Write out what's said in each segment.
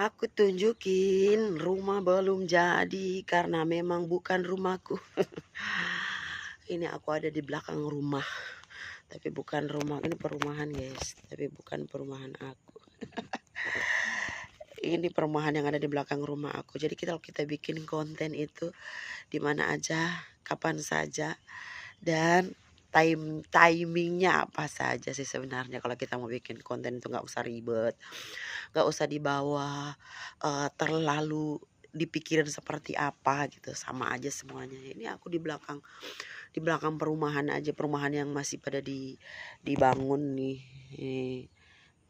Aku tunjukin rumah belum jadi karena memang bukan rumahku. Ini aku ada di belakang rumah, tapi bukan rumah. Ini perumahan guys, tapi bukan perumahan aku. Ini perumahan yang ada di belakang rumah aku. Jadi kita bikin konten itu di mana aja, kapan saja, dan timingnya apa saja sih sebenarnya. Kalau kita mau bikin konten itu nggak usah ribet, nggak usah dibawa terlalu dipikirin seperti apa gitu, sama aja semuanya. Ini aku di belakang perumahan aja, perumahan yang masih pada dibangun nih.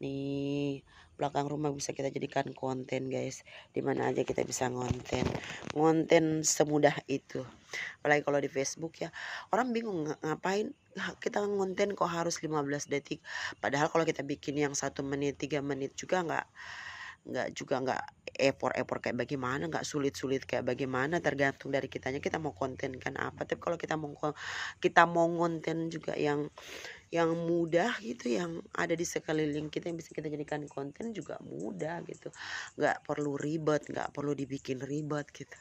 Nih, belakang rumah bisa kita jadikan konten guys. Dimana aja kita bisa ngonten semudah itu. Apalagi kalau di Facebook ya, orang bingung ngapain kita ngonten kok harus 15 detik. Padahal kalau kita bikin yang 1 menit 3 menit juga nggak effort kayak bagaimana, nggak sulit kayak bagaimana, tergantung dari kitanya kita mau konten kan apa. Tapi kalau kita mau ngonten juga yang mudah gitu, yang ada di sekeliling kita, yang bisa kita jadikan konten juga mudah gitu, nggak perlu ribet, nggak perlu dibikin ribet gitu.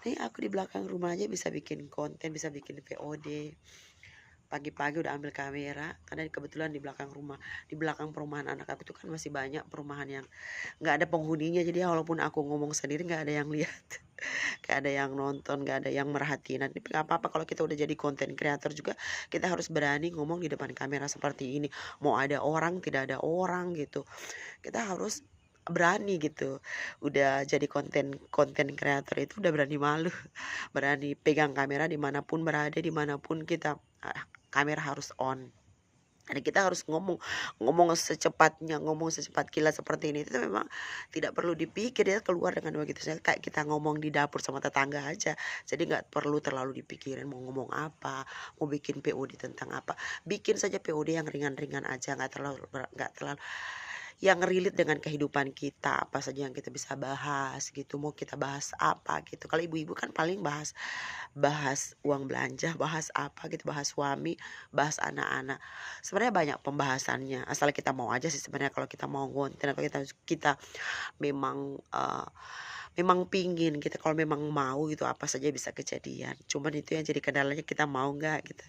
Nih aku di belakang rumah aja bisa bikin konten, bisa bikin VOD. Pagi-pagi udah ambil kamera karena kebetulan di belakang rumah, di belakang perumahan anak aku tuh kan masih banyak perumahan yang nggak ada penghuninya. Jadi walaupun aku ngomong sendiri nggak ada yang lihat, nggak ada yang nonton, nggak ada yang merhatiin. Nanti nggak apa-apa, kalau kita udah jadi konten kreator juga kita harus berani ngomong di depan kamera seperti ini. Mau ada orang tidak ada orang gitu, kita harus berani gitu. Udah jadi konten konten kreator itu udah berani malu, berani pegang kamera dimanapun berada, dimanapun kita, kamera harus on. Dan kita harus ngomong ngomong secepatnya, ngomong secepat kilat seperti ini. Itu memang tidak perlu dipikir, ya keluar dengan begitu saja, kayak kita ngomong di dapur sama tetangga aja. Jadi nggak perlu terlalu dipikirin mau ngomong apa, mau bikin POD tentang apa. Bikin saja POD yang ringan-ringan aja, nggak terlalu yang relate dengan kehidupan kita, apa saja yang kita bisa bahas gitu. Mau kita bahas apa gitu. Kalau ibu-ibu kan paling bahas bahas uang belanja, bahas apa gitu, bahas suami, bahas anak-anak. Sebenarnya banyak pembahasannya, asal kita mau aja sih sebenarnya. Kalau kita mau konten atau kita kita memang memang pingin kita, kalau memang mau gitu, apa saja bisa kejadian. Cuman itu yang jadi kendalanya, kita mau nggak gitu.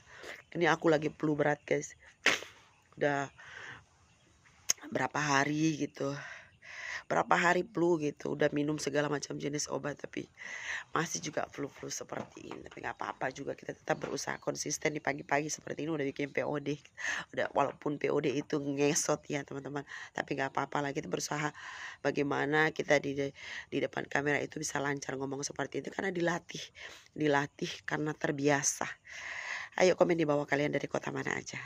Ini aku lagi flu berat guys, udah berapa hari gitu, flu gitu, udah minum segala macam jenis obat tapi masih juga flu seperti ini. Tapi nggak apa-apa juga, kita tetap berusaha konsisten. Di pagi-pagi seperti ini udah bikin POD, udah, walaupun POD itu ngesot ya teman-teman, tapi nggak apa-apa lah, kita berusaha bagaimana kita di depan kamera itu bisa lancar ngomong seperti itu karena dilatih karena terbiasa. Ayo komen di bawah kalian dari kota mana aja.